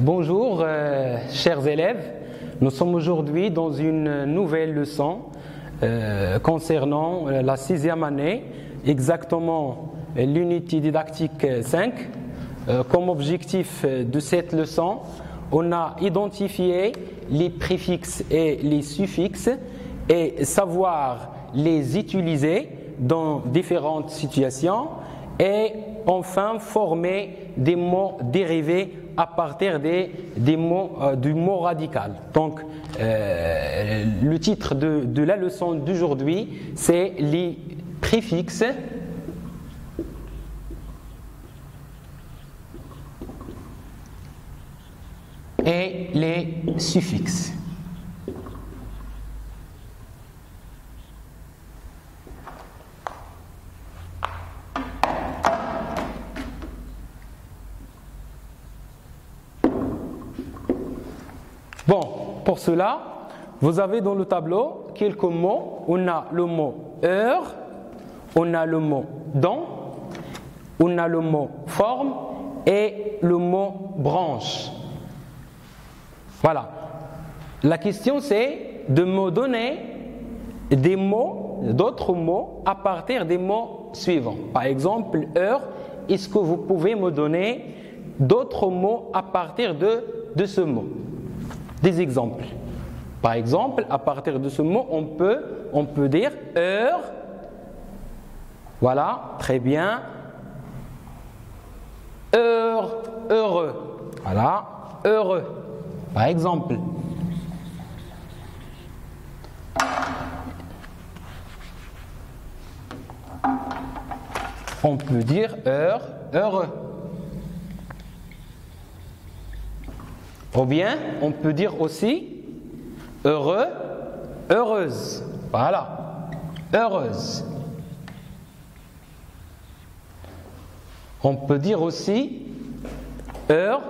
Bonjour, chers élèves. Nous sommes aujourd'hui dans une nouvelle leçon concernant la 6e année, exactement l'unité didactique 5. Comme objectif de cette leçon, on a identifié les préfixes et les suffixes et savoir les utiliser dans différentes situations et enfin former des mots dérivés à partir des mots, du mot radical. Donc, le titre de la leçon d'aujourd'hui, c'est les préfixes et les suffixes. Bon, pour cela, vous avez dans le tableau quelques mots. On a le mot heure, on a le mot don, on a le mot forme et le mot branche. Voilà. La question c'est de me donner des mots, d'autres mots à partir des mots suivants. Par exemple, heure, est-ce que vous pouvez me donner d'autres mots à partir de ce mot? Des exemples. Par exemple, à partir de ce mot, on peut dire heure. Voilà, très bien. Heure, heureux. Voilà, heureux. Par exemple. On peut dire heure, heureux. Ou bien, on peut dire aussi heureux, heureuse. Voilà, heureuse. On peut dire aussi heure,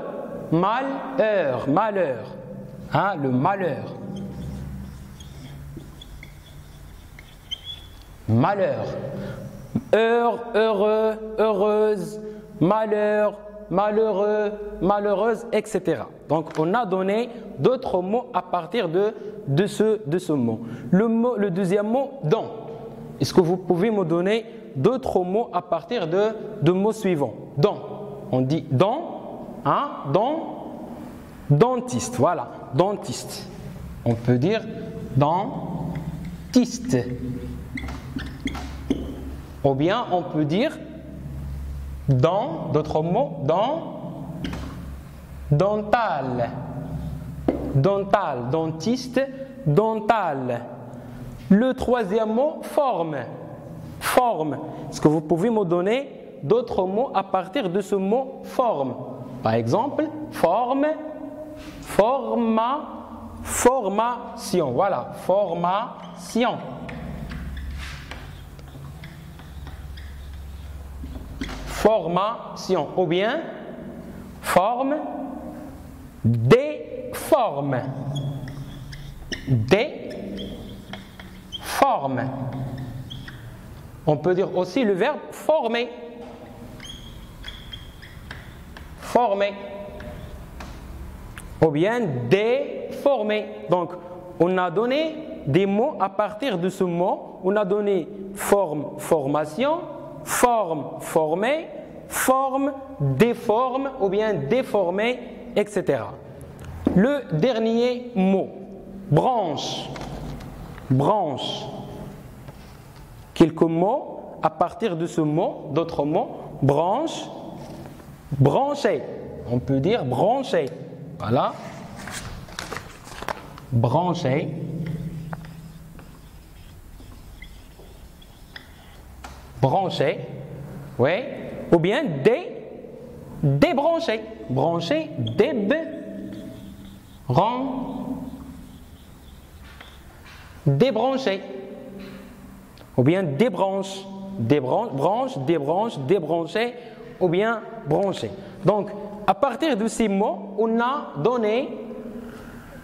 malheur, malheur. Hein, le malheur. Malheur. Heure, heureux, heureuse, malheur, malheureux, malheureuse, etc. Donc, on a donné d'autres mots à partir de ce mot. Le deuxième mot, don. Est-ce que vous pouvez me donner d'autres mots à partir de mots suivants? Don. On dit don, hein, don, dentiste. Voilà, dentiste. On peut dire dentiste. Ou bien, on peut dire dans, d'autres mots, dans, dental, dental, dentiste, dental. Le troisième mot, forme, forme. Est-ce que vous pouvez me donner d'autres mots à partir de ce mot forme? Par exemple, forme, formation. Voilà, formation. Formation, ou bien forme, déforme, déforme. On peut dire aussi le verbe former, former, ou bien déformer. Donc, on a donné des mots à partir de ce mot. On a donné forme, formation, forme, former, forme, déforme ou bien déformer, etc. Le dernier mot, branche, branche. Quelques mots à partir de ce mot, d'autres mots, branche, brancher. On peut dire brancher. Voilà. Brancher. Brancher, oui, ou bien débrancher, brancher, débrancher, ou bien débranche, branche, débranche, débrancher, ou bien brancher. Donc, à partir de ces mots, on a donné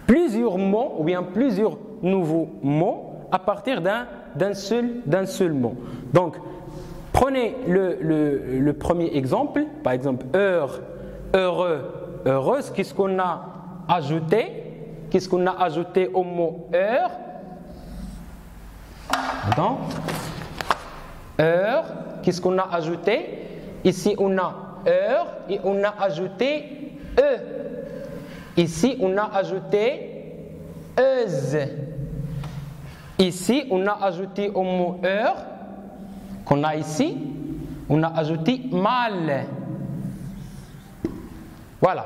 plusieurs mots, ou bien plusieurs nouveaux mots à partir d'un seul mot. Donc, prenez le premier exemple, par exemple heure, heureux, heureuse, qu'est-ce qu'on a ajouté? Qu'est-ce qu'on a ajouté au mot heure? Attends. Heure, qu'est-ce qu'on a ajouté? Ici, on a heure et on a ajouté e. Ici, on a ajouté euse. Ici, on a ajouté au mot heure qu'on a ici, on a ajouté mal. Voilà.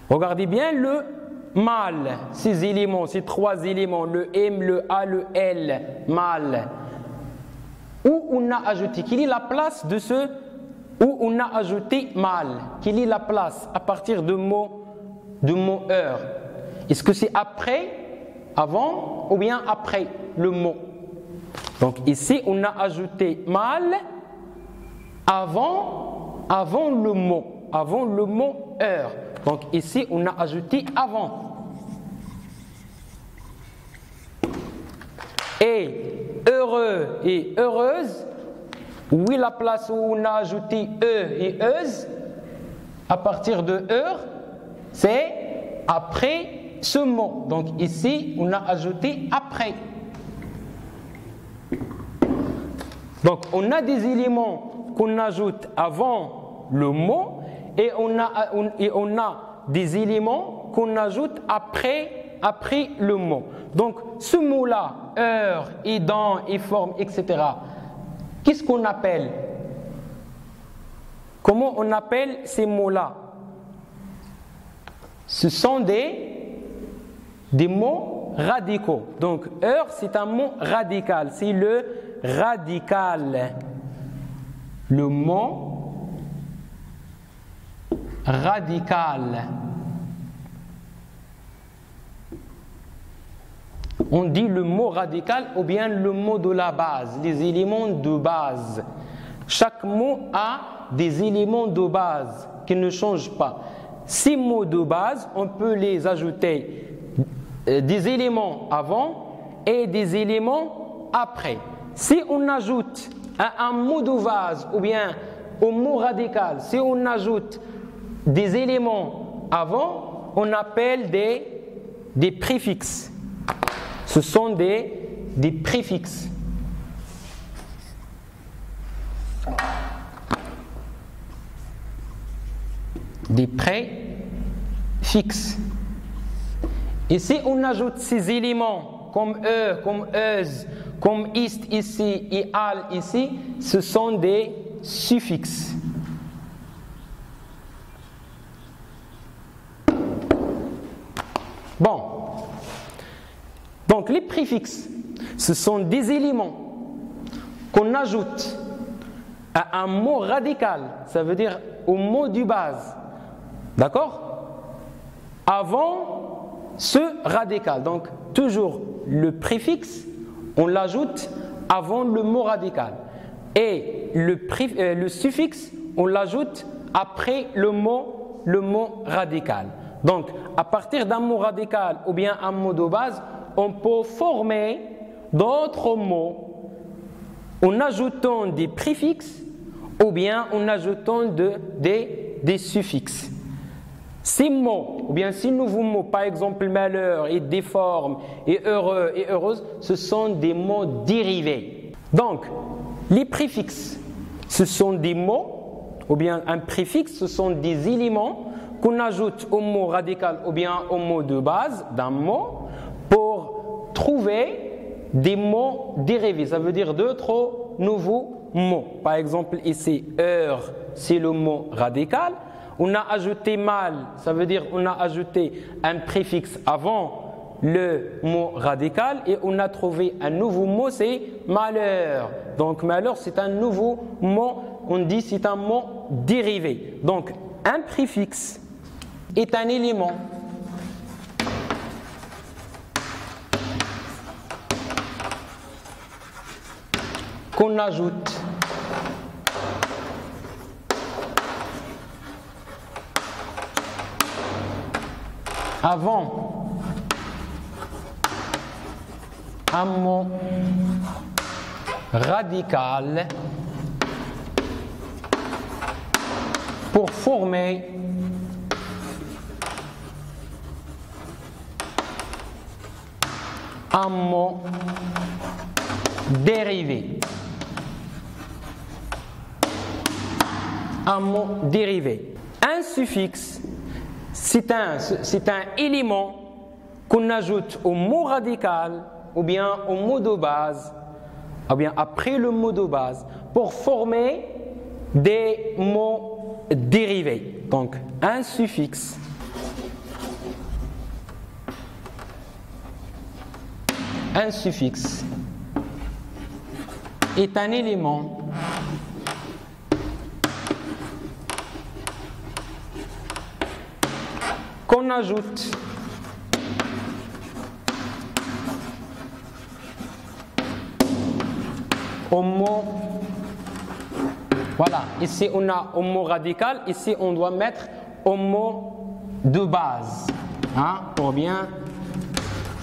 Regardez bien le mal, ces éléments, ces trois éléments, le M, le A, le L, mal. Où on a ajouté, quelle est la place de ce où on a ajouté mal? Quelle est la place à partir de mot heure? Est-ce que c'est après, avant ou bien après le mot? Donc ici, on a ajouté mal avant le mot heure. Donc ici, on a ajouté avant. Et heureux et heureuse, oui, la place où on a ajouté e et euse, à partir de heure, c'est après ce mot. Donc ici, on a ajouté après. Donc on a des éléments qu'on ajoute avant le mot et on a des éléments qu'on ajoute après le mot. Donc ce mot-là, heure, et dans, et forme, etc., qu'est-ce qu'on appelle? Comment on appelle ces mots-là? Ce sont des mots radicaux. Donc heure, c'est un mot radical. C'est le radical. Le mot radical. On dit le mot radical ou bien le mot de la base, les éléments de base. Chaque mot a des éléments de base qui ne changent pas. Ces mots de base, on peut les ajouter des éléments avant et des éléments après. Si on ajoute à un mot de base ou bien au mot radical, si on ajoute des éléments avant, on appelle des préfixes. Ce sont des préfixes. Des préfixes. Et si on ajoute ces éléments comme e, comme euse, comme ist ici et al ici, ce sont des suffixes. Bon. Donc les préfixes, ce sont des éléments qu'on ajoute à un mot radical, ça veut dire au mot du base, d'accord? Avant ce radical. Donc toujours le préfixe, on l'ajoute avant le mot radical. Et le suffixe, on l'ajoute après le mot radical. Donc à partir d'un mot radical ou bien un mot de base, on peut former d'autres mots en ajoutant des préfixes ou bien en ajoutant des suffixes. Ces mots, ou bien ces nouveaux mots, par exemple malheur et déforme et heureux et heureuse, ce sont des mots dérivés. Donc, les préfixes, ce sont des mots, ou bien un préfixe, ce sont des éléments qu'on ajoute au mot radical ou bien au mot de base d'un mot pour trouver des mots dérivés, ça veut dire d'autres nouveaux mots. Par exemple ici, heure, c'est le mot radical. On a ajouté mal, ça veut dire on a ajouté un préfixe avant le mot radical et on a trouvé un nouveau mot, c'est malheur. Donc malheur, c'est un nouveau mot, on dit c'est un mot dérivé. Donc un préfixe est un élément qu'on ajoute avant un mot radical pour former un mot dérivé. Un mot dérivé. Un suffixe, c'est un élément qu'on ajoute au mot radical ou bien au mot de base, ou bien après le mot de base, pour former des mots dérivés. Donc, un suffixe est un élément qu'on ajoute au mot. Voilà, ici on a au mot radical, ici on doit mettre au mot de base, hein, pour bien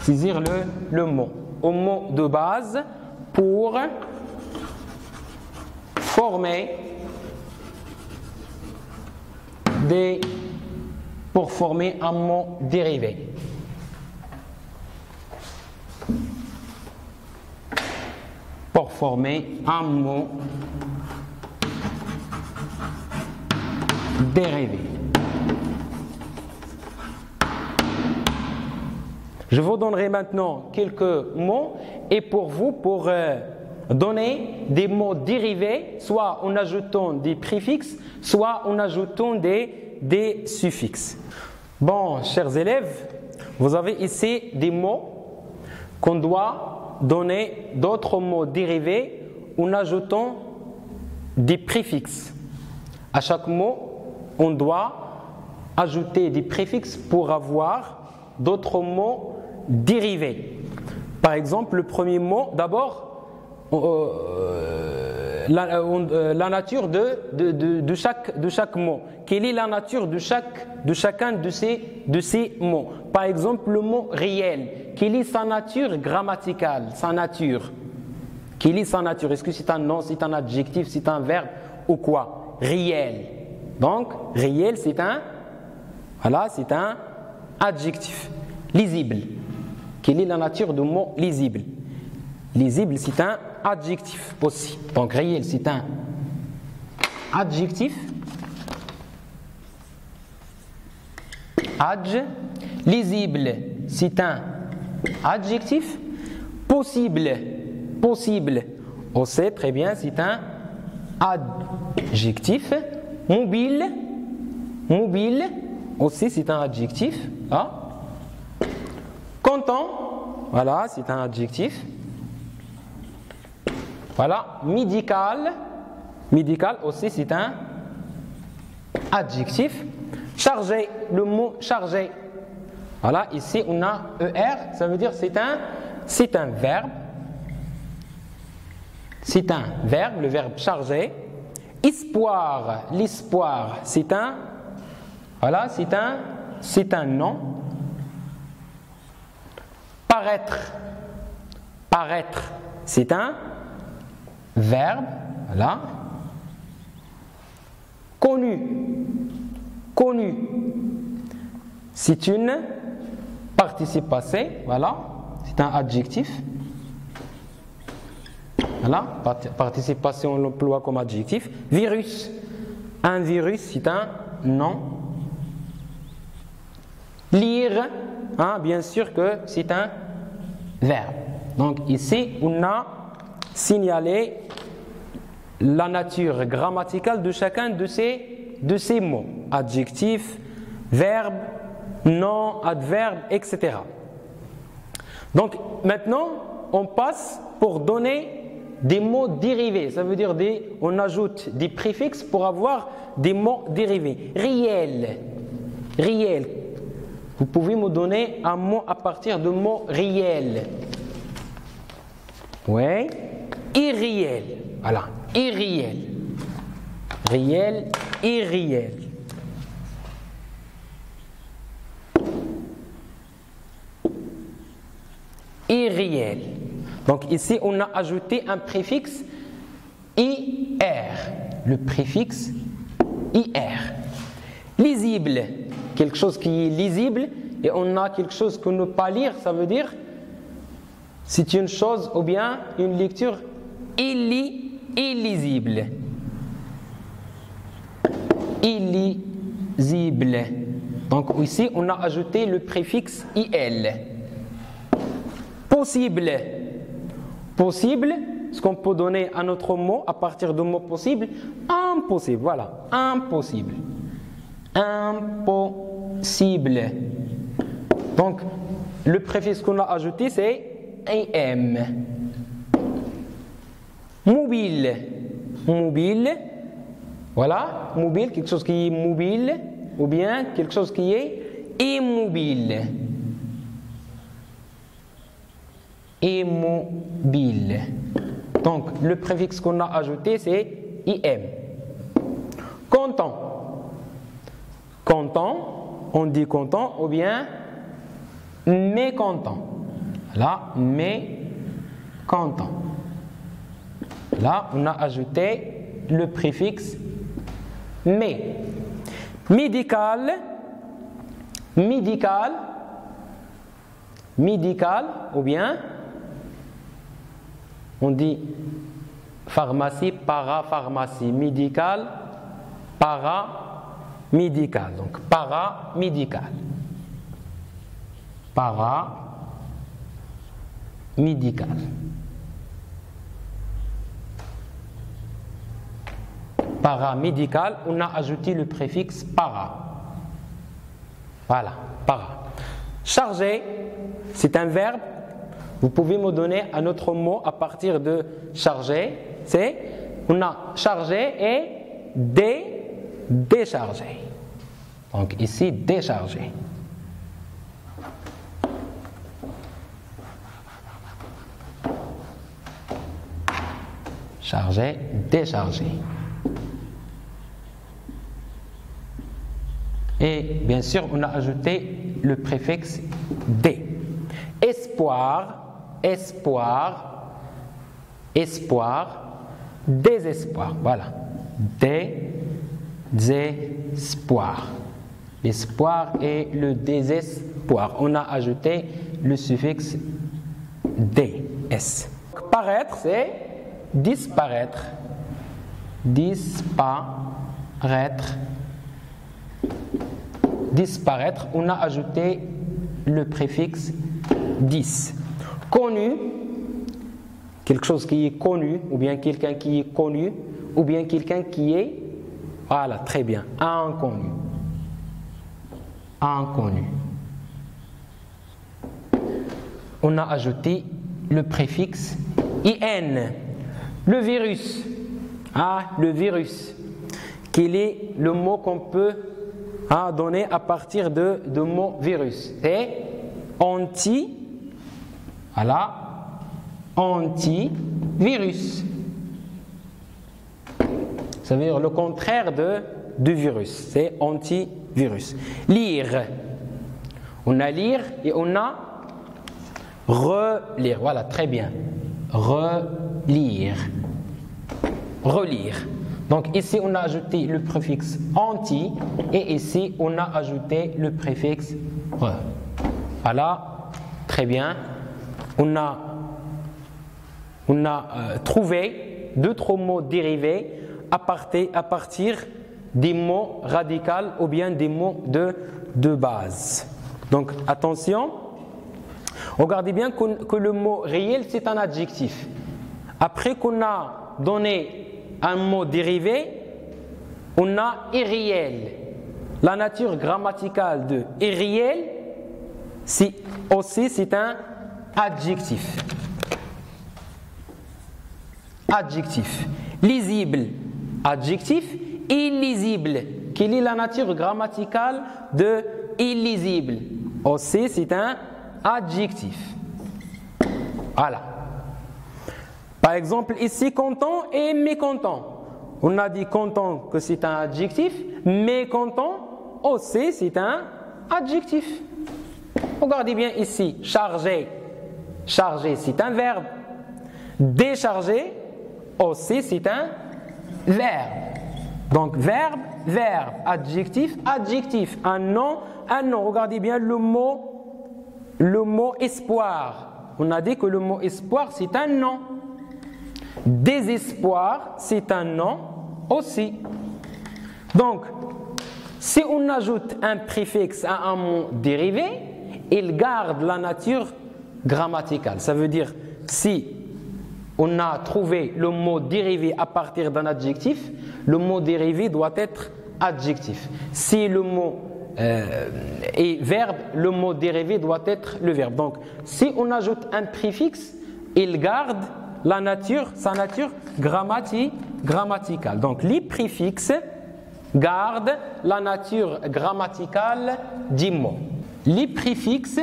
saisir le mot. Au mot de base pour former un mot dérivé. Pour former un mot dérivé. Je vous donnerai maintenant quelques mots et pour vous, pour donner des mots dérivés, soit en ajoutant des préfixes, soit en ajoutant des suffixes. Bon, chers élèves, vous avez ici des mots qu'on doit donner d'autres mots dérivés en ajoutant des préfixes. À chaque mot, on doit ajouter des préfixes pour avoir d'autres mots dérivés. Par exemple, le premier mot, d'abord, la nature de chaque mot. Quelle est la nature de chacun de ces mots? Par exemple, le mot réel. Quelle est sa nature grammaticale? Sa nature. Quelle est sa nature? Est-ce que c'est un nom, c'est un adjectif, c'est un verbe ou quoi? Réel. Donc, réel, c'est un adjectif. Lisible. Quelle est la nature du mot lisible? Lisible, c'est un adjectif aussi. Donc, réel, c'est un adjectif. Lisible, c'est un adjectif. Possible, aussi, très bien, c'est un adjectif. Mobile, aussi, c'est un adjectif. Hein? Content, voilà, c'est un adjectif. Voilà, médical aussi, c'est un adjectif. Chargé, le mot chargé. Voilà, ici on a ER, ça veut dire c'est un verbe. C'est un verbe, le verbe chargé. Espoir, l'espoir, c'est un nom. Paraître, c'est un verbe, voilà. Connu, c'est une participe passé, voilà, c'est un adjectif. Voilà, participe passé, on l'emploie comme adjectif. Virus, un virus, c'est un nom. Lire, hein, bien sûr que c'est un verbe. Donc ici, on a signalé la nature grammaticale de chacun de ces mots. Adjectif, verbe, nom, adverbe, etc. Donc maintenant, on passe pour donner des mots dérivés. Ça veut dire on ajoute des préfixes pour avoir des mots dérivés. Réel. Vous pouvez me donner un mot à partir de mots réels. Oui. Irréel. Voilà. Irréel. Réel, irréel. Irréel. Donc ici, on a ajouté un préfixe IR. Le préfixe IR. Lisible, quelque chose qui est lisible, et on a quelque chose que ne pas lire, ça veut dire c'est une chose ou bien une lecture illisible. Illisible. Donc ici, on a ajouté le préfixe IL. Possible. Possible, ce qu'on peut donner à notre mot à partir du mot possible, impossible. Voilà, impossible. Impossible. Donc, le préfixe qu'on a ajouté, c'est IM. Mobile. Mobile. Voilà, mobile, quelque chose qui est mobile, ou bien quelque chose qui est immobile. Immobile. Donc, le préfixe qu'on a ajouté, c'est IM. Content. Content, on dit content, ou bien mécontent. Là, mécontent. Là, on a ajouté le préfixe mais. Médical, médical, médical, ou bien on dit pharmacie, parapharmacie, médical, paramédical. Donc paramédical. Paramédical. Paramédical, on a ajouté le préfixe para. Voilà, para. Chargé, c'est un verbe. Vous pouvez me donner un autre mot à partir de chargé. C'est, on a chargé et déchargé. Donc ici, déchargé. Chargé, déchargé. Et bien sûr, on a ajouté le préfixe dé. Espoir, espoir, espoir, désespoir. Voilà. Désespoir. L'espoir et le désespoir. On a ajouté le suffixe dé. Paraître, c'est disparaître. Disparaître. Disparaître, on a ajouté le préfixe dis. Connu, quelque chose qui est connu, ou bien quelqu'un qui est connu, ou bien quelqu'un qui est, voilà, très bien, inconnu. Inconnu. On a ajouté le préfixe IN. Le virus. Ah, le virus. Quel est le mot qu'on peut donner à partir de mot virus? C'est voilà, antivirus. Ça veut dire le contraire de virus. C'est antivirus. Lire. On a lire et on a relire. Voilà, très bien. Relire. Relire. Donc ici, on a ajouté le préfixe anti et ici, on a ajouté le préfixe re. Voilà, très bien. On a trouvé d'autres mots dérivés à partir des mots radicaux ou bien des mots de base. Donc attention, regardez bien que le mot réel, c'est un adjectif. Après qu'on a donné un mot dérivé, on a irréel. La nature grammaticale de irréel, aussi c'est un adjectif. Adjectif. Lisible, adjectif. Illisible. Quelle est la nature grammaticale de illisible? Aussi c'est un adjectif. Voilà. Par exemple, ici, content et mécontent. On a dit content que c'est un adjectif, mécontent aussi c'est un adjectif. Regardez bien ici, chargé. Chargé, c'est un verbe. Déchargé aussi c'est un verbe. Donc verbe verbe. Adjectif, adjectif. Un nom, un nom. Regardez bien le mot espoir. On a dit que le mot espoir, c'est un nom. Désespoir, c'est un nom aussi. Donc, si on ajoute un préfixe à un mot dérivé, il garde la nature grammaticale. Ça veut dire, si on a trouvé le mot dérivé à partir d'un adjectif, le mot dérivé doit être adjectif. Si le mot est verbe, le mot dérivé doit être le verbe. Donc, si on ajoute un préfixe, il garde la nature, sa nature grammaticale. Donc, les préfixes gardent la nature grammaticale du mot. Les préfixes,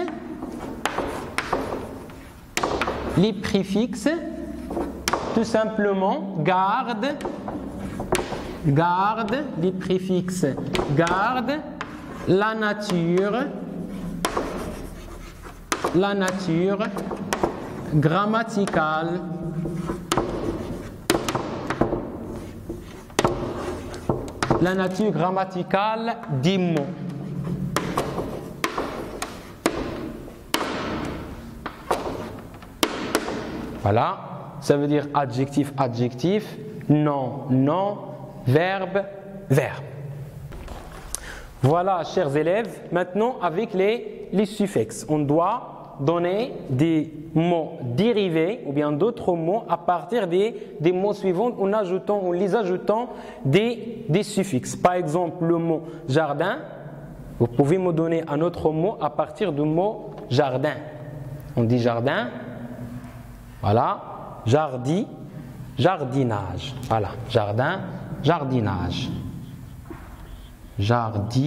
tout simplement, gardent, les préfixes gardent la nature grammaticale du mot. Voilà, ça veut dire adjectif, adjectif, nom, nom, verbe, verbe. Voilà, chers élèves, maintenant avec les suffixes, on doit donner des mots dérivés ou bien d'autres mots à partir des mots suivants en les ajoutant des suffixes. Par exemple, le mot jardin, vous pouvez me donner un autre mot à partir du mot jardin. On dit jardin, voilà, jardinage, voilà, jardin, jardinage. Jardinage.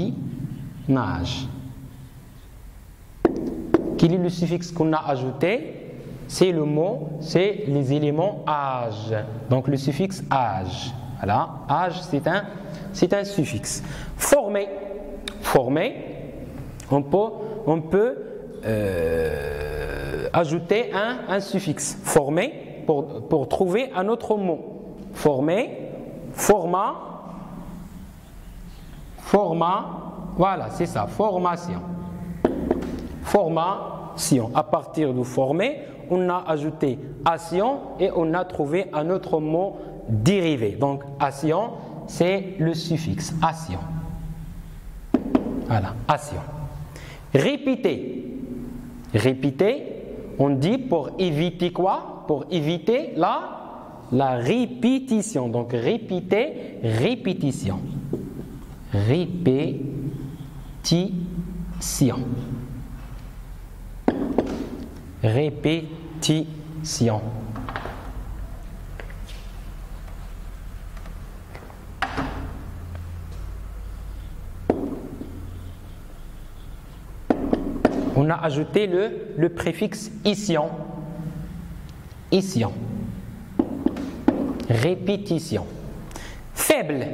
Quel est le suffixe qu'on a ajouté? C'est le mot, c'est les éléments âge. Donc le suffixe âge. Voilà, âge c'est un suffixe. Former. Former, on peut ajouter un suffixe. Former pour trouver un autre mot. Former, format. Voilà, c'est ça, formation. Formation. À partir de former, on a ajouté action et on a trouvé un autre mot dérivé. Donc, action, c'est le suffixe action. Voilà, action. Répéter. Répéter, on dit pour éviter quoi? Pour éviter la répétition. Donc, répéter, répétition. Répétition. Répétition. On a ajouté le préfixe ition. Ition. Répétition. Faible.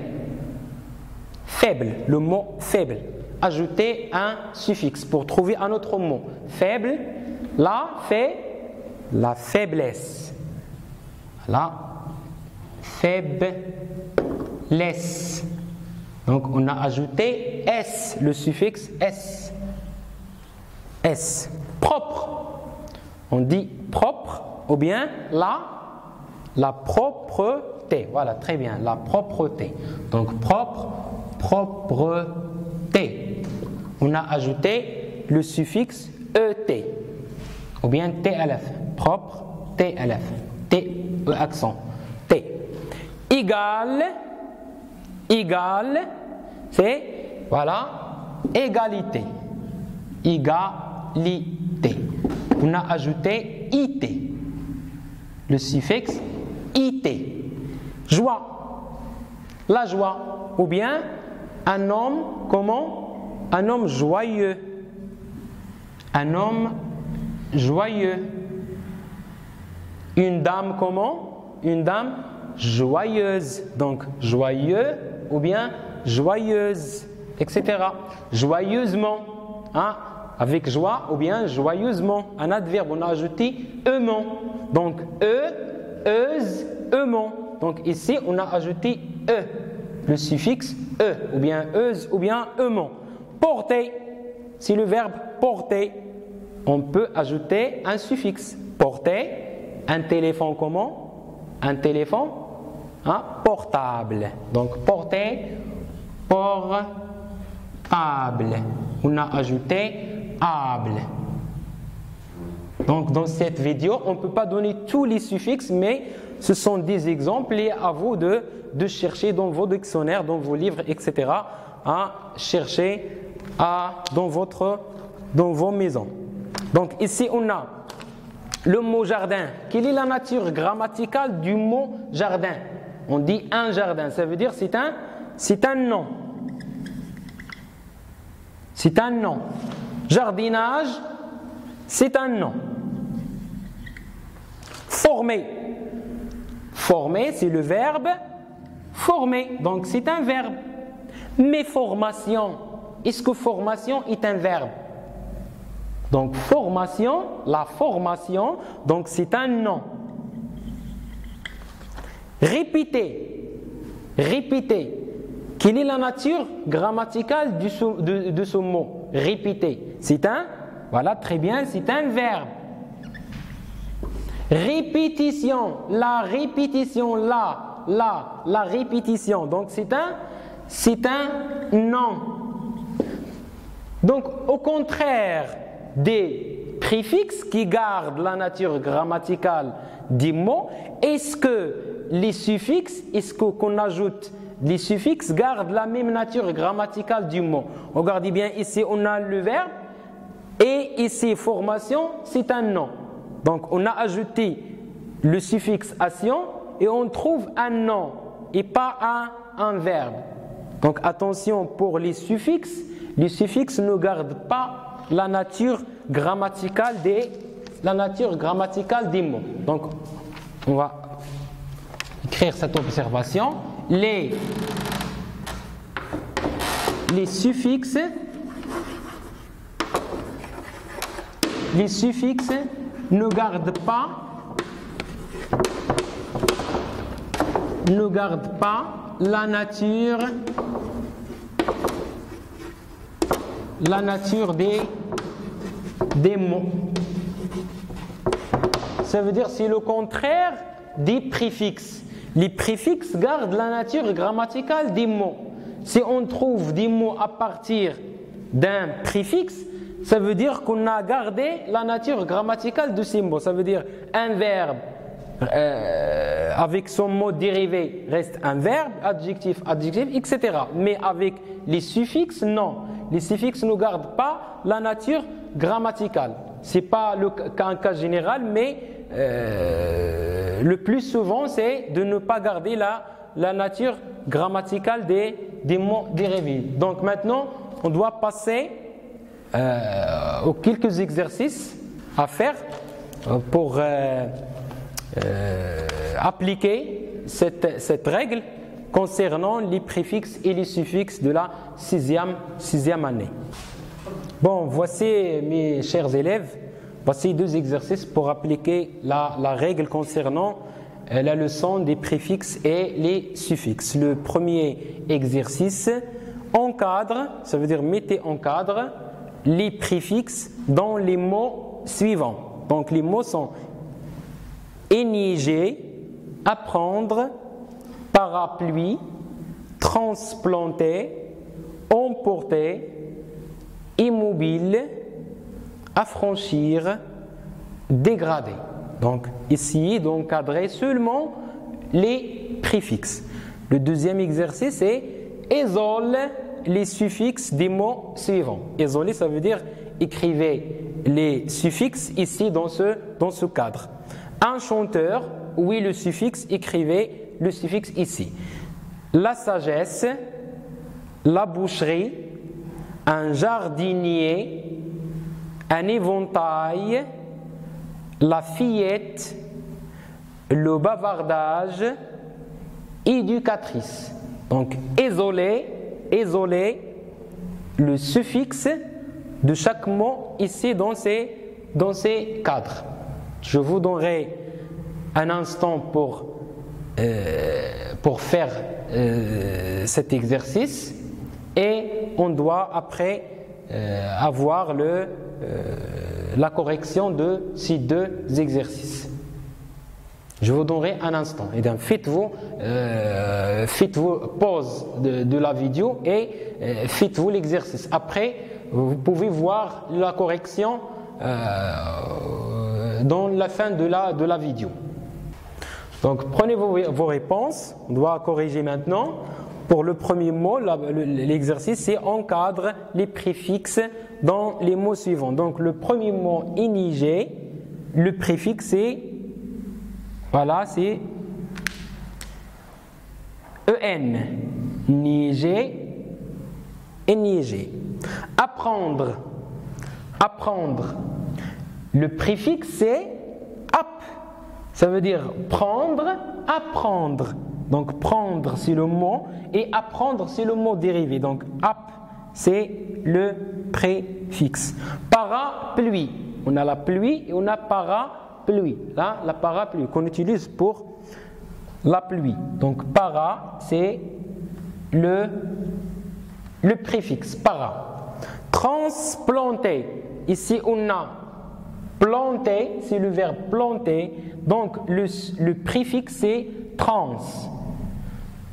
Faible, le mot faible. Ajouter un suffixe pour trouver un autre mot. Faible, la faiblesse. La faiblesse. Donc on a ajouté S, le suffixe S. S. Propre. On dit propre ou bien la propreté. Voilà, très bien, la propreté. Donc propre, propreté. On a ajouté le suffixe ET ou bien T à la fin. Propre, T à la fin. T, accent. T. Égal, c'est, voilà, égalité. Égalité. On a ajouté IT. Le suffixe IT. Joie. La joie. Ou bien un homme, comment? Un homme joyeux. Un homme joyeux. Une dame, comment? Une dame joyeuse. Donc joyeux ou bien joyeuse, etc. Joyeusement. Hein? Avec joie ou bien joyeusement. Un adverbe, on a ajouté eusement. Donc euse, eusement. Donc ici, on a ajouté e. le suffixe e, ou bien euse, ou bien eumon. Porter, c'est le verbe porter. On peut ajouter un suffixe. Porter, un téléphone comment? Un téléphone portable. Donc porter, portable. On a ajouté able. Donc dans cette vidéo, on ne peut pas donner tous les suffixes, mais ce sont des exemples et à vous de chercher dans vos dictionnaires, dans vos livres, etc. à chercher dans vos maisons. Donc ici on a le mot jardin. Quelle est la nature grammaticale du mot jardin? On dit un jardin, ça veut dire c'est un nom. C'est un nom. Jardinage, c'est un nom. Former. Former, c'est le verbe former. Donc c'est un verbe. Mais formation, est-ce que formation est un verbe? Donc formation, la formation, donc c'est un nom. Répéter. Répéter. Quelle est la nature grammaticale de ce mot? Répéter. C'est voilà, très bien, c'est un verbe. Répétition. La répétition, la répétition. Donc c'est un nom. Donc au contraire des préfixes qui gardent la nature grammaticale des mots, est-ce que les suffixes, est-ce qu'on ajoute les suffixes gardent la même nature grammaticale du mot? Regardez bien, ici on a le verbe et ici formation, c'est un nom. Donc on a ajouté le suffixe ation et on trouve un nom et pas un verbe. Donc attention pour les suffixes ne gardent pas la nature grammaticale des mots. Donc on va écrire cette observation. Les suffixes ne gardent pas la nature des mots. Ça veut dire c'est le contraire des préfixes. Les préfixes gardent la nature grammaticale des mots. Si on trouve des mots à partir d'un préfixe, ça veut dire qu'on a gardé la nature grammaticale de ces mots. Ça veut dire un verbe avec son mot dérivé reste un verbe, adjectif, etc. Mais avec les suffixes, non. Les suffixes ne gardent pas la nature grammaticale. Ce n'est pas un cas général, mais le plus souvent, c'est de ne pas garder la nature grammaticale des mots dérivés. Donc maintenant, on doit passer aux quelques exercices à faire pour appliquer cette règle concernant les préfixes et les suffixes de la sixième année. Bon, voici mes chers élèves, voici deux exercices pour appliquer la règle concernant la leçon des préfixes et les suffixes. Le premier exercice, encadre, ça veut dire mettez en cadre les préfixes dans les mots suivants. Donc les mots sont éniger, apprendre, parapluie, transplanter, emporter, immobile, affranchir, dégrader. Donc, essayez d'encadrer seulement les préfixes. Le deuxième exercice est isole les suffixes des mots suivants. Isoler, ça veut dire écrivez les suffixes ici dans ce cadre. Un chanteur, oui le suffixe, écrivez le suffixe ici. La sagesse, la boucherie, un jardinier, un éventail, la fillette, le bavardage, éducatrice. Donc isoler le suffixe de chaque mot ici dans ces cadres. Je vous donnerai un instant pour pour faire cet exercice, et on doit après avoir la correction de ces deux exercices. Je vous donnerai un instant. Et donc faites-vous pause de la vidéo et faites-vous l'exercice. Après, vous pouvez voir la correction dans la fin de la vidéo. Donc prenez vos réponses. On doit corriger maintenant. Pour le premier mot, l'exercice c'est encadre les préfixes dans les mots suivants. Donc le premier mot inigé, le préfixe c'est c'est en, niger et niger. Apprendre, le préfixe c'est ap, ça veut dire prendre, apprendre. Donc prendre c'est le mot et apprendre c'est le mot dérivé. Donc ap c'est le préfixe. Parapluie, on a la pluie et on a parapluie. Là, la parapluie qu'on utilise pour la pluie. Donc para c'est le préfixe para. Transplanter, ici on a planter, c'est le verbe planter. Donc le préfixe c'est trans.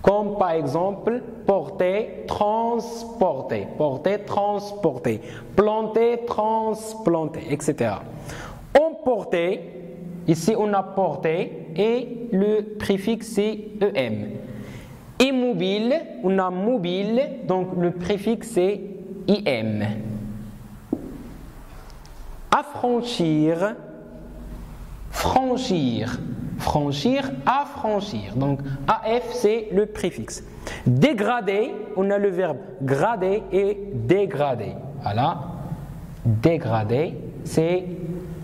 Comme par exemple porter, transporter, porter, transporter, planter, transplanter, etc. Emporter, ici on a porté et le préfixe c'est em. Immobile, on a mobile, donc le préfixe c'est im. Affranchir, franchir. Franchir, affranchir. Donc AF c'est le préfixe. Dégrader, on a le verbe grader et dégrader. Voilà. Dégrader, c'est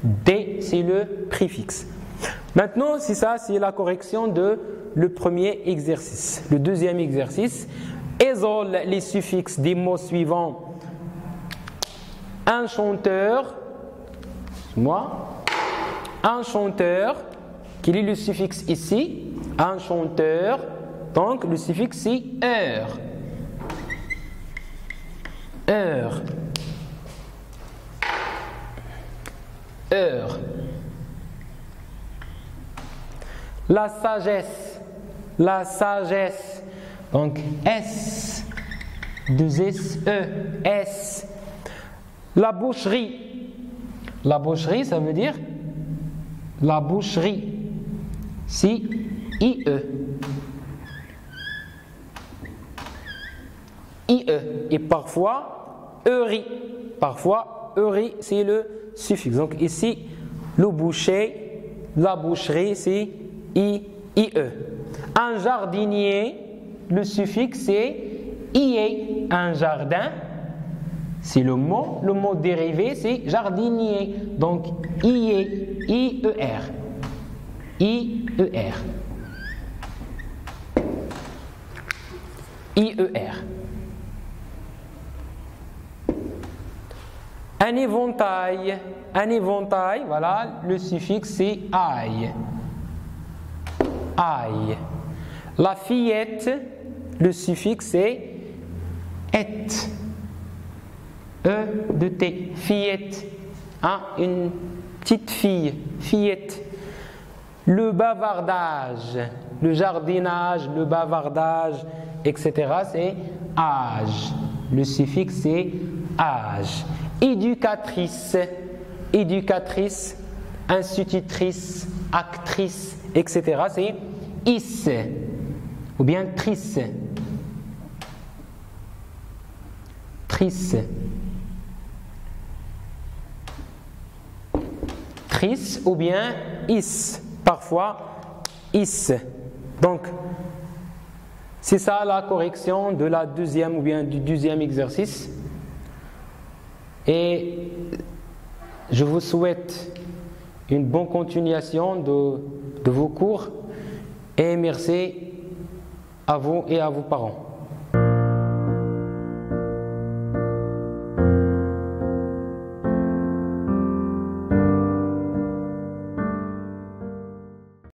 D, c'est le préfixe. Maintenant, c'est ça, c'est la correction de le premier exercice. Le deuxième exercice, isole les suffixes des mots suivants. Un chanteur, un chanteur. Quel est le suffixe ici? Un chanteur. Donc le suffixe c'est heure. Heure. Heure. La sagesse. La sagesse. Donc S. 2SE. S. La boucherie. La boucherie, ça veut dire la boucherie. Si IE. IE. Et parfois ERI. Parfois ERI, c'est le suffixe. Donc ici, le boucher, la boucherie, c'est IE. Un jardinier, le suffixe c'est IE. Un jardin, c'est le mot dérivé, c'est jardinier. Donc IE, IER. IER. IER. Un éventail. Un éventail, voilà, le suffixe c'est aille. Aille. La fillette, le suffixe c'est et. E de T. Fillette. Une petite fille. Fillette. Le bavardage, le jardinage, le bavardage, etc. c'est âge. Le suffixe c'est âge. Éducatrice, éducatrice, institutrice, actrice, etc. c'est is ou bien trice. Trice. Trice ou bien is. Parfois is. Donc c'est ça la correction de la deuxième ou bien du deuxième exercice. Et je vous souhaite une bonne continuation de vos cours et merci à vous et à vos parents.